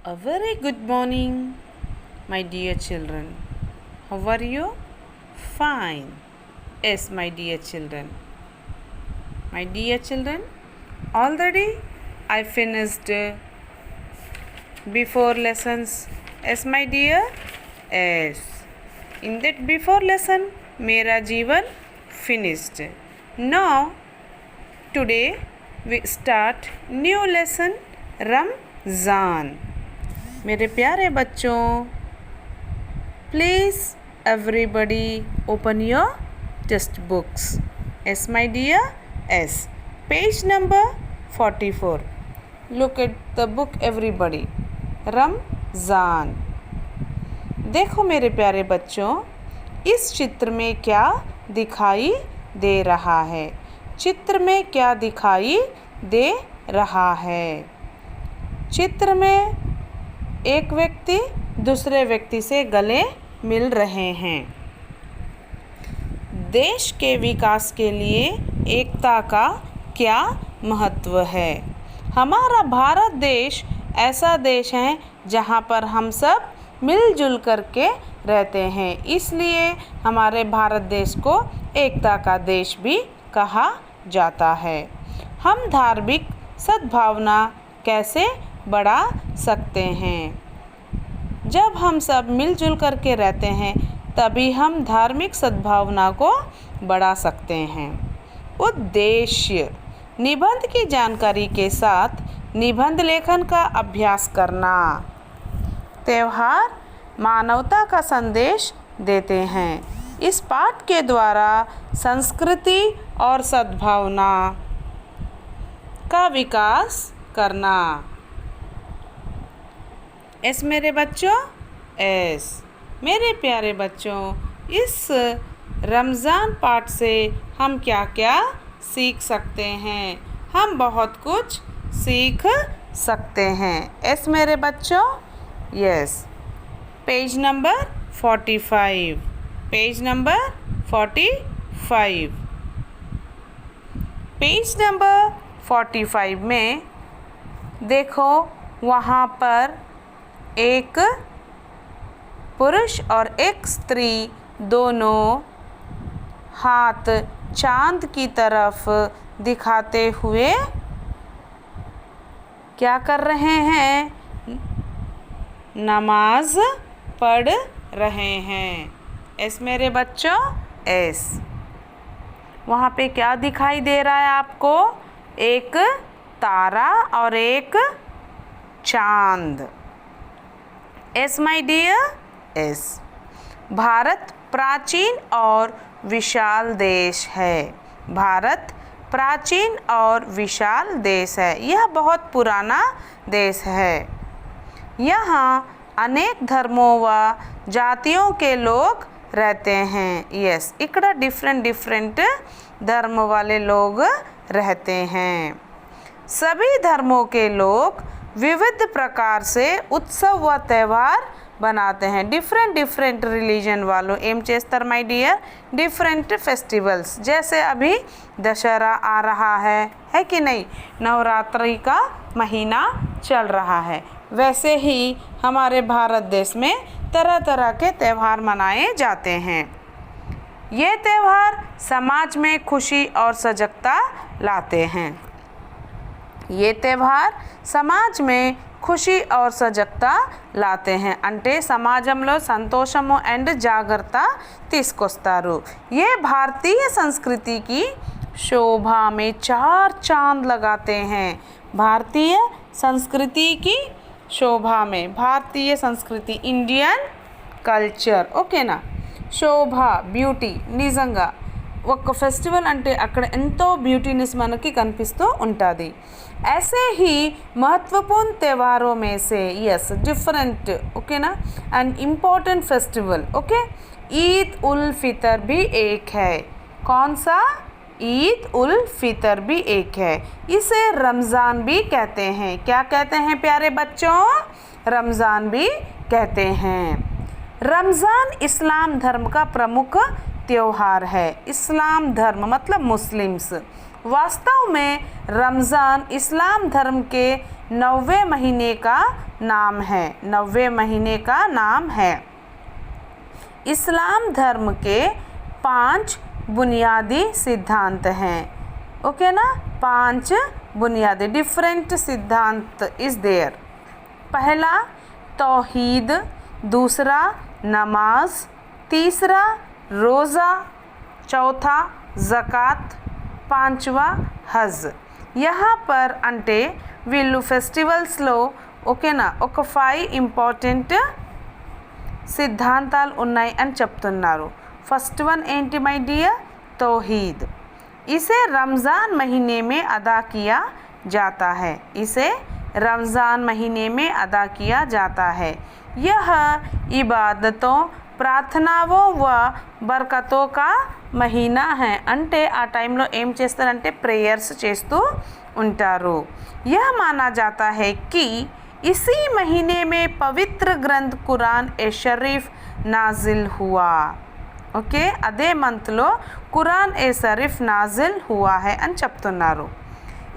A very good morning, my dear children. How are you? Fine. Yes, my dear children. My dear children, already I finished before lessons. Yes, my dear. Yes. In that before lesson, मेरा जीवन finished. Now, today we start new lesson Ramzan. मेरे प्यारे बच्चों, please everybody open your test books. Yes, my dear. Yes. Page number 44. Look at the book everybody. Ramzan. देखो मेरे प्यारे बच्चों, इस चित्र में क्या दिखाई दे रहा है? चित्र में क्या दिखाई दे रहा है? चित्र में एक व्यक्ति दूसरे व्यक्ति से गले मिल रहे हैं. देश के विकास के लिए एकता का क्या महत्व है? हमारा भारत देश ऐसा देश है जहाँ पर हम सब मिलजुल करके रहते हैं, इसलिए हमारे भारत देश को एकता का देश भी कहा जाता है. हम धार्मिक सद्भावना कैसे बढ़ा सकते हैं? जब हम सब मिलजुल करके रहते हैं तभी हम धार्मिक सद्भावना को बढ़ा सकते हैं. उद्देश्य: निबंध की जानकारी के साथ निबंध लेखन का अभ्यास करना. त्योहार मानवता का संदेश देते हैं. इस पाठ के द्वारा संस्कृति और सद्भावना का विकास करना. एस मेरे बच्चों, एस मेरे प्यारे बच्चों, इस रमज़ान पाठ से हम क्या क्या सीख सकते हैं? हम बहुत कुछ सीख सकते हैं. एस मेरे बच्चों, yes. Page number 45. Page number 45. Page number 45 में देखो, वहाँ पर एक पुरुष और एक स्त्री दोनों हाथ चांद की तरफ दिखाते हुए क्या कर रहे हैं? नमाज पढ़ रहे हैं. एस मेरे बच्चों, एस. वहाँ पे क्या दिखाई दे रहा है आपको? एक तारा और एक चांद. Yes my dear, yes. Bharat प्राचीन और विशाल देश है. भारत प्राचीन और विशाल देश है. यह बहुत पुराना देश है. यहाँ अनेक धर्मों व जातियों के लोग रहते हैं. यस, इकड़ा डिफरेंट धर्म वाले लोग रहते हैं. सभी धर्मों के लोग विविध प्रकार से उत्सव व त्यौहार बनाते हैं. डिफरेंट रिलीजन वालों एम चेस्तर माय डियर, डिफरेंट फेस्टिवल्स. जैसे अभी दशहरा आ रहा है कि नहीं? नवरात्रि का महीना चल रहा है. वैसे ही हमारे भारत देश में तरह तरह के त्यौहार मनाए जाते हैं. ये त्यौहार समाज में खुशी और सजगता लाते हैं. ये त्यौहार समाज में खुशी और सजगता लाते हैं. అంటే సమాజంలో సంతోషము అండ్ జాగృత తీసుకొస్తారు. ये भारतीय संस्कृति की शोभा में चार चांद लगाते हैं. भारतीय संस्कृति की शोभा में, भारतीय संस्कृति इंडियन కల్చర్, ఓకేనా? శోభ, బ్యూటీ. నిజంగా ఒక ఫెస్టివల్ అంటే అక్కడ ఎంతో బ్యూటీనెస్ మనకి కనిపిస్తూ ఉంటుంది. ऐसे ही महत्वपूर्ण त्योहारों में से यस डिफरेंट, ओके ना, and important festival, okay. Eid ul Fitr भी एक है. कौन सा? ईद उल फितर भी एक है. इसे रमज़ान भी कहते हैं. क्या कहते हैं प्यारे बच्चों? रमज़ान भी कहते हैं. रमज़ान इस्लाम धर्म का प्रमुख त्योहार है. इस्लाम धर्म मतलब मुस्लिम्स. वास्तव में रमज़ान इस्लाम धर्म के 9वें महीने का नाम है, 9वें महीने का नाम है। इस्लाम धर्म के 5 बुनियादी सिद्धांत हैं, ओके ना, 5 बुनियादी डिफरेंट सिद्धांत इज देयर। पहला तौहीद, दूसरा नमाज, तीसरा रोज़ा, चौथा ज़कात, पांचवा हज। यहाँ पर అంటే వీళ్ళు ఫెస్టివల్స్లో ఓకేనా ఒక 5 ఇంపార్టెంట్ సిద్ధాంతాలు ఉన్నాయి అని చెప్తున్నారు। फर्स्ट वन ఏంటి మై డియర్? तौहीद। इसे रमज़ान महीने में अदा किया जाता है, इसे रमज़ान महीने में अदा किया जाता है। यह इबादतों, प्रार्थनाओं व बरकतों का महीना है। అంటే ఆ టైంలో ఏం చేస్తారంటే ప్రేయర్స్ చేస్తూ ఉంటారు। यह माना जाता है कि इसी महीने में पवित्र ग्रंथ कुरान ए शरीफ नाजिल हुआ। ఓకే, అదే మంత్లో కురాన్ ఏ షరీఫ్ नाजिल हुआ है అని చెప్తున్నారు।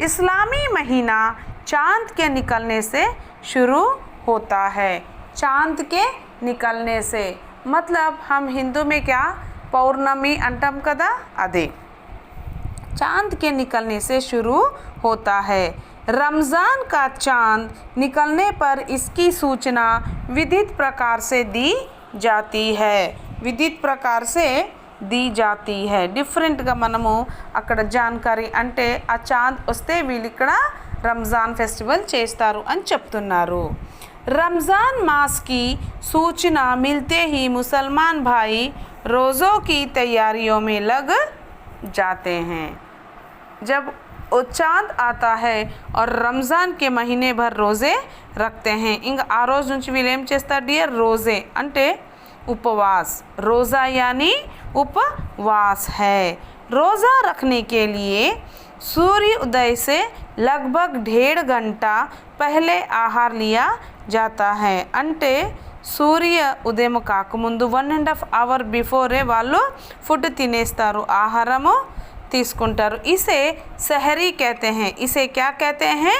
इस्लामी महीना चांद के निकलने से शुरू होता है। चांद के निकलने से मतलब हम हिंदू में क्या पौर्णमी अंटाम कदा, अदे चांद के निकलने से शुरू होता है। रमज़ान का चांद निकलने पर इसकी सूचना विधित प्रकार से दी जाती है, విధిత్ ప్రకార్ సే दी जाती है। డిఫరెంట్గా మనము అక్కడ జాన్కారీ అంటే ఆ చాంద్ వస్తే వీళ్ళు ఇక్కడ రంజాన్ ఫెస్టివల్ చేస్తారు అని చెప్తున్నారు। रमज़ान मास की सूचना मिलते ही मुसलमान भाई रोज़ों की तैयारियों में लग जाते हैं। जब चांद आता है और रमज़ान के महीने भर रोज़े रखते हैं। इंग आ रोज़ నుంచి వీళ్ళు ఏం చేస్తారు డియర్? रोज़े అంటే उपवास, रोज़ा यानी उपवास है। रोज़ा रखने के लिए सूर्य उदय से लगभग 1.5 घंटा पहले आहार लिया जाता है। అంటే సూర్య ఉదయం కాకముందు 1.5 అవర్ బిఫోరే వాళ్ళు ఫుడ్ తినేస్తారు, ఆహారము తీసుకుంటారు। इसे सहरी कहते हैं। इसे क्या कहते हैं?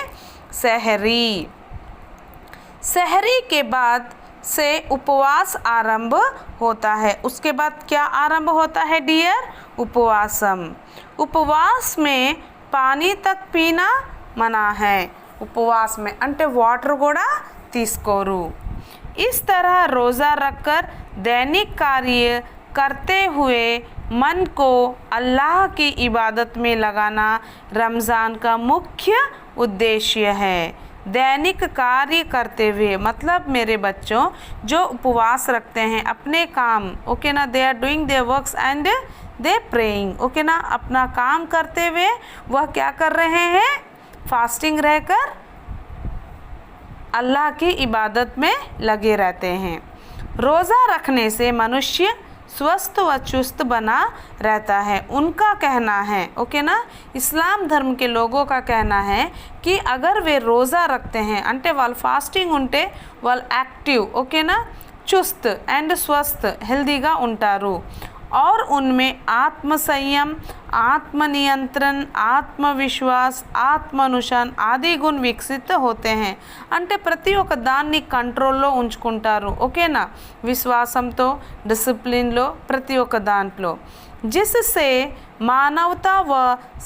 सहरी। सहरी के बाद से उपवास आरंभ होता है। उसके बाद क्या आरंभ होता है डियर? उपवासम। उपवास में पानी तक पीना मना है। उपवास में అంటే వాటర్ కూడా తీసుకోరు। इस तरह रोज़ा रखकर दैनिक कार्य करते हुए मन को अल्लाह की इबादत में लगाना रमज़ान का मुख्य उद्देश्य है। दैनिक कार्य करते हुए मतलब मेरे बच्चों जो उपवास रखते हैं अपने काम, ओके ना, they are doing their works and they praying, okay ना, अपना काम करते हुए वह क्या कर रहे हैं? फास्टिंग रहकर अल्लाह की इबादत में लगे रहते हैं। रोज़ा रखने से मनुष्य स्वस्थ व चुस्त बना रहता है, उनका कहना है, ओके ना। इस्लाम धर्म के लोगों का कहना है कि अगर वे रोज़ा रखते हैं అంటే వాళ్ళు ఫాస్టింగ్ ఉంటే వాళ్ళు యాక్టివ్, ఓకేనా, चुस्त एंड स्वस्थ हेल्दीगा ఉంటారు। और उनमें आत्मसंयम, आत्मनियंत्रण, आत्मविश्वास, आत्मनुशासन आदि गुण विकसित होते हैं। అంటే ప్రతి ఒక్క దాన్ని కంట్రోల్లో ఉంచుకుంటారు, ఓకేనా, విశ్వాసంతో, డిసిప్లిన్లో, ప్రతి ఒక్క దాంట్లో। जिससे मानवता व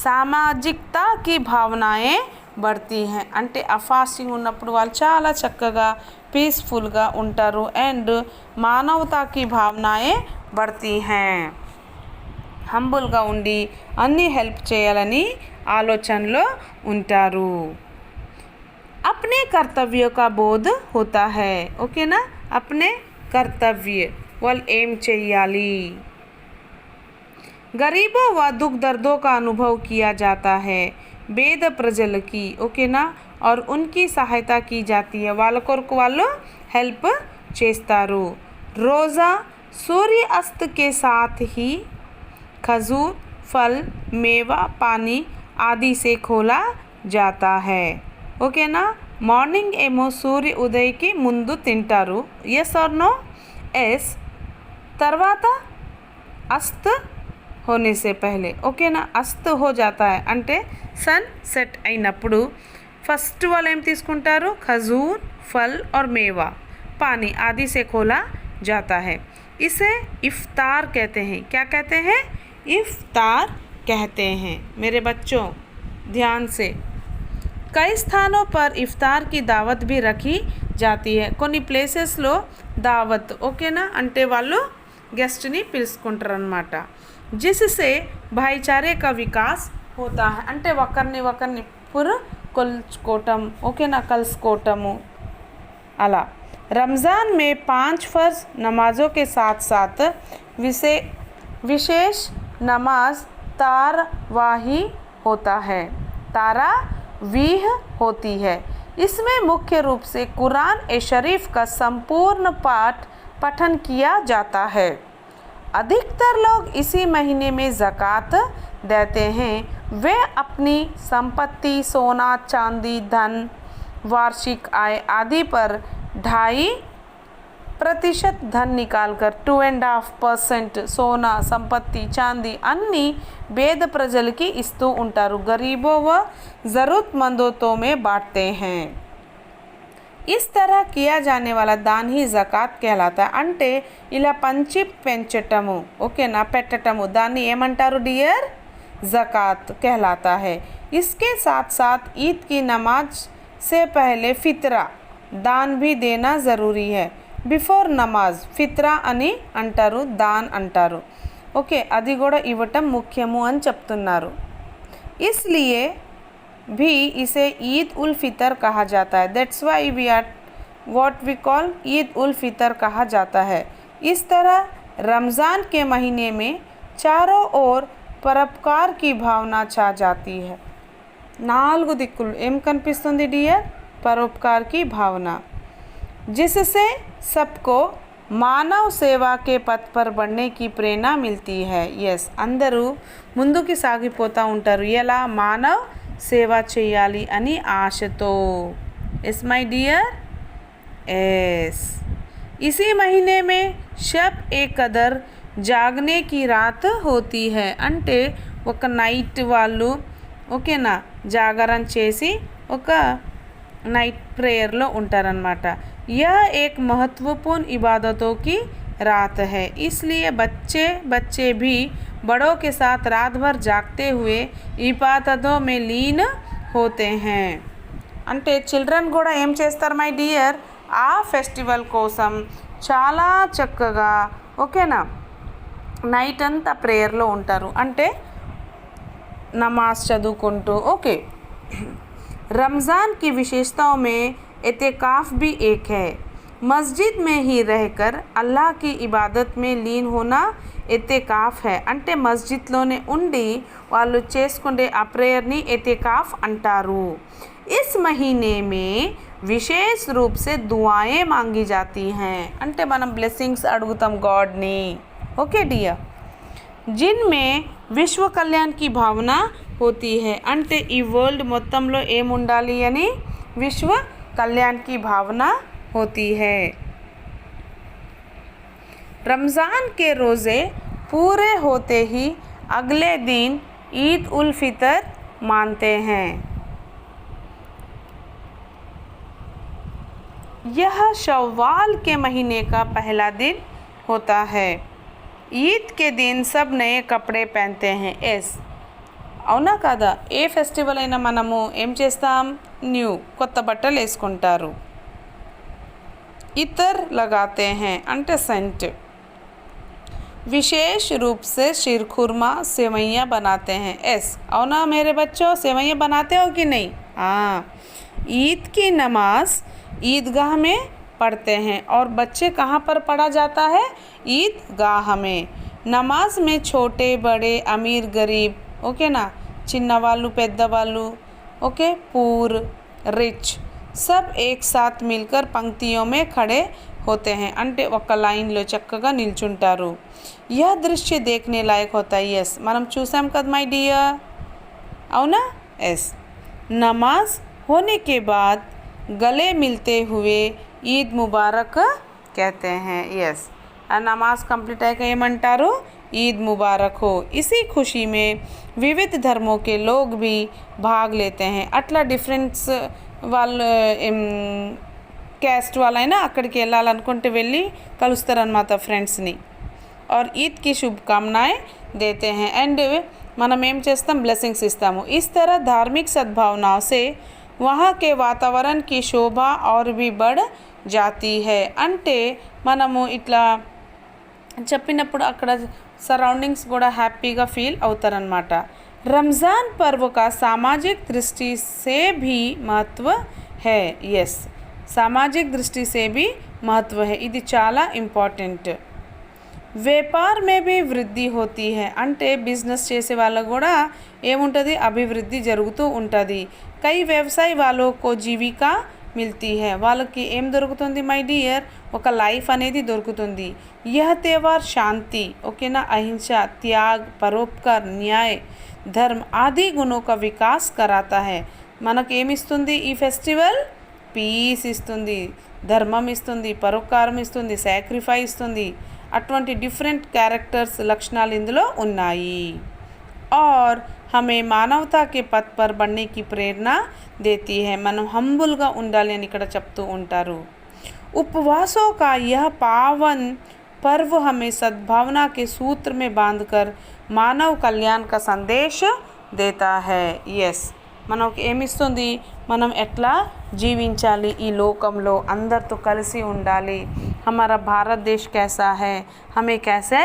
सामाजिकता की भावनाएं बढ़ती हैं। అంటే ఆ ఫాస్టింగ్ ఉన్నప్పుడు వాళ్ళు చాలా చక్కగా పీస్ఫుల్గా ఉంటారు అండ్ మానవతాకి భావనాయే बढ़ती हैं। హంబుల్గా ఉండి అన్ని హెల్ప్ చేయాలని ఆలోచనలో ఉంటారు। अपने कर्तव्यों का बोध होता है, ओके ना, अपने कर्तव्य వాళ్ళు ఏం చేయాలి। गरीबों व दुख दर्दों का अनुभव किया जाता है। పేద ప్రజలకి, ఓకేనా, और उनकी सहायता की जाती है, వాళ్ళ కొరకు వాళ్ళు హెల్ప్ చేస్తారు। रोज़ा सूर्य अस्त के साथ ही खजूर, फल, मेवा, पानी आदि से खोला जाता है, ओके ना। మార్నింగ్ ఏమో సూర్య ఉదయకి ముందు తింటారు, ఎస్ ఆర్ నో? ఎస్। తర్వాత अस्त होने से पहले, ओके ना, अस्त हो जाता है అంటే సన్ సెట్ అయినప్పుడు ఫస్ట్ వాళ్ళు ఏం తీసుకుంటారు? खजूर, फल और मेवा, पानी आदि से खोला जाता है। इसे इफ्तार कहते हैं। क्या कहते हैं? इफ्तार कहते हैं। मेरे बच्चों ध्यान से, कई स्थानों पर इफ्तार की दावत भी रखी जाती है। కొన్ని ప్లేసెస్లో దావత్ ఓకేనా అంటే వాళ్ళు గెస్ట్ని పిలుచుకుంటారనమాట। जिससे भाईचारे का विकास होता है అంటే ఒకరిని కొలుచుకోవటం ఓకేనా కలుసుకోవటము అలా। रमज़ान में 5 फ़र्ज़ नमाज़ों के साथ साथ विशेष नमाज तारावीह होता है, तारावीह होती है। इसमें मुख्य रूप से कुरान ए शरीफ का संपूर्ण पठन किया जाता है। अधिकतर लोग इसी महीने में ज़कात देते हैं। वे अपनी संपत्ति, सोना, चांदी, धन, वार्षिक आय आदि पर 2.5% धन निकालकर 2.5% सोना, संपत्ति, चांदी अन्नी పేద ప్రజలకి ఇస్తూ ఉంటారు। गरीबों व ज़रूरतमंदों में बांटते हैं। इस तरह किया जाने वाला दान ही ज़कात कहलाता है। అంటే ఇలా పంచి పెంచటము ఓకేనా పెట్టటము దాన్ని ఏమంటారు డియర్? ज़कात कहलाता है। इसके साथ साथ ईद की नमाज से पहले फितरा दान भी देना ज़रूरी है। బిఫోర్ నమాజ్ ఫిత్రా అని అంటారు, దాన్ అంటారు ఓకే అది కూడా ఇవ్వటం ముఖ్యము అని చెప్తున్నారు। इसलिए भी इसे ईद उल फितर कहा जाता है। That's why we are what we call Eid ul Fitr कहा जाता है। इस तरह रमज़ान के महीने में चारों ओर परोपकार की भावना छा जाती है। 4 దిక్కులు ఏం కనిపిస్తుంది డియర్? परोपकार की भावना, जिससे सबको మానవ సేవా కే పథ్ పర్ బడ్నే కి ప్రేరణ మిల్తీ హై। ఎస్ అందరూ ముందుకు సాగిపోతూ ఉంటారు ఎలా? మానవ సేవ చేయాలి అని ఆశతో। ఎస్ మై డియర్ ఎస్ इसी महीने में शब ए कदर जागने की रात होती है। అంటే ఒక నైట్ వాళ్ళు ఓకేనా జాగరణ చేసి ఒక नाइट प्रेयरलो ఉంటారన్నమాట। यह एक महत्वपूर्ण इबादतों की रात है, इसलिए बच्चे भी बड़ों के साथ रात भर जागते हुए इबादतों में लीन होते हैं। అంటే చిల్డ్రన్ కూడా ఏం చేస్తారు మై డియర్? ఆ ఫెస్టివల్ కోసం చాలా చక్కగా ఓకేనా నైట్ అంతా ప్రేయర్లో ఉంటారు అంటే నమాజ్ చదువుకుంటూ ఓకే। रमज़ान की विशेषताओं में एतिकाफ़ भी एक है। मस्जिद में ही रहकर अल्लाह की इबादत में लीन होना एतिकाफ़ है। అంటే మస్జిద్లోనే ఉండి వాళ్ళు చేసుకునే ఆ ప్రేయర్ని एतिकाफ़ అంటారు। इस महीने में विशेष रूप से दुआएं मांगी जाती हैं। అంటే మనం బ్లెస్సింగ్స్ అడుగుతాం గాడ్ని ఓకే డియర్, जिनमें విశ్వ కళ్యాణ్ की भावना होती है। అంటే ఈ వరల్డ్ మొత్తంలో ఏముండాలి అని విశ్వ కళ్యాణ్ की भावना होती है। रमज़ान के रोज़े पूरे होते ही अगले दिन ईद उल फितर मानते हैं। यह शव्वाल के महीने का पहला दिन होता है। ईद के दिन सब नए कपड़े पहनते हैं। एस అవునా కాదా? ఏ ఫెస్టివల్ అయినా మనము ఏం చేస్తాం? న్యూ కొత్త బట్టలు వేసుకుంటారు। इतर लगाते हैं అంటే सेंट। विशेष रूप से शीरखुरमा सेवैयाँ बनाते हैं। एस అవునా मेरे बच्चों सेवैयाँ बनाते हो कि नहीं? हाँ, ईद की नमाज ईदगाह में पढ़ते हैं। और बच्चे कहाँ पर पढ़ा जाता है? ईदगाह में। नमाज में छोटे बड़े अमीर गरीब ఓకేనా చిన్నవాళ్ళు పెద్దవాళ్ళు ओके पूर रिच सब एक साथ मिलकर पंक्तियों में खड़े होते हैं అంటే ఒక లైన్లో చక్కగా నిల్చుంటారు। यह दृश्य देखने लायक होता है। यस మనం చూసాం కదా మై డియర్ అవునా? ఎస్ नमाज होने के बाद गले मिलते हुए ईद मुबारक कहते हैं। यस ఆ నమాజ్ కంప్లీట్ అయ్యాక ఏమంటారు? ईद मुबारक हो। इसी खुशी में विविध धर्मों के लोग भी भाग लेते हैं। అట్లా డిఫరెన్స్ వాళ్ళు క్యాస్ట్ వాళ్ళైనా అక్కడికి వెళ్ళాలనుకుంటే వెళ్ళి కలుస్తారనమాట ఫ్రెండ్స్ని। और ईद की शुभकामनाएं देते हैं एंड మనం ఏం చేస్తాం బ్లెస్సింగ్స్ ఇస్తాము। इस तरह धार्मिक सद्भावनाओं से वहाँ के वातावरण की शोभा और भी बढ़ जाती है। అంటే మనము ఇట్లా చెప్పినప్పుడు అక్కడ సరౌండింగ్స్ కూడా హ్యాపీగా ఫీల్ అవుతారనమాట। रमज़ान पर्व का सामाजिक दृष्टि से भी महत्व है। यस, सामाजिक दृष्टि से भी महत्व है, ఇది చాలా ఇంపార్టెంట్। व्यापार में भी वृद्धि होती है, అంటే బిజినెస్ చేసే వాళ్ళకు కూడా ఏముంటుంది, అభివృద్ధి జరుగుతూ ఉంటుంది। कई व्यवसाय वालों को जीविका मिलती है, వాళ్ళకి ఏం దొరుకుతుంది మై డియర్, ఒక లైఫ్ అనేది దొరుకుతుంది। यह त्यौहार शांति, ఓకేనా, అహింస, त्याग, परोपकार, न्याय, धर्म आदि गुणों का विकास कराता है। మనకు ఏమిస్తుంది ఈ ఫెస్టివల్, పీస్ ఇస్తుంది, ధర్మం ఇస్తుంది, పరోపకారం ఇస్తుంది, సాక్రిఫైస్ ఇస్తుంది, అటువంటి డిఫరెంట్ క్యారెక్టర్స్ లక్షణాలు ఇందులో ఉన్నాయి। और हमें मानवता के पथ पर बढ़ने की प्रेरणा देती है, మనం హంబుల్గా ఉండాలి అని ఇక్కడ చెప్తూ ఉంటారు। उपवासों का यह पावन पर्व हमें सद्भावना के सूत्र में बांधकर मानव कल्याण का संदेश देता है। यस, మనకు ఏమిస్తుంది, మనం ఎట్లా జీవించాలి ఈ లోకంలో, అందరితో కలిసి ఉండాలి। हमारा भारत देश कैसा है, हमें कैसे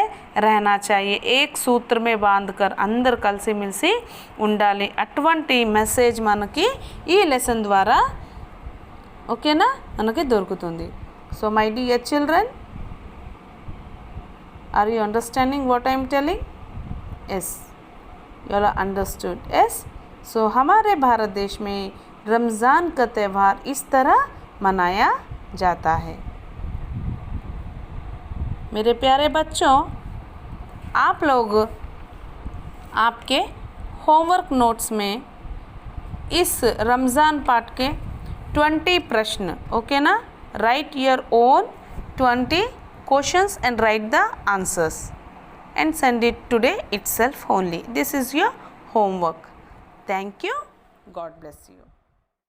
रहना चाहिए, एक सूत्र में बांधकर అందరు కలిసిమెలిసి ఉండాలి, అటువంటి మెసేజ్ మనకి ఈ లెసన్ ద్వారా ఓకేనా మనకి దొరుకుతుంది। So my dear children, are you understanding what I am telling? Yes, you are understood. Yes, so हमारे भारत देश में रमज़ान का त्यौहार इस तरह मनाया जाता है। मेरे प्यारे बच्चों, आप लोग आपके होमवर्क नोट्स में इस रमज़ान पाठ के 20 प्रश्न, ओके ना, right your own 20 questions and write the answers and send it today itself only. This is your homework. Thank you. God bless you.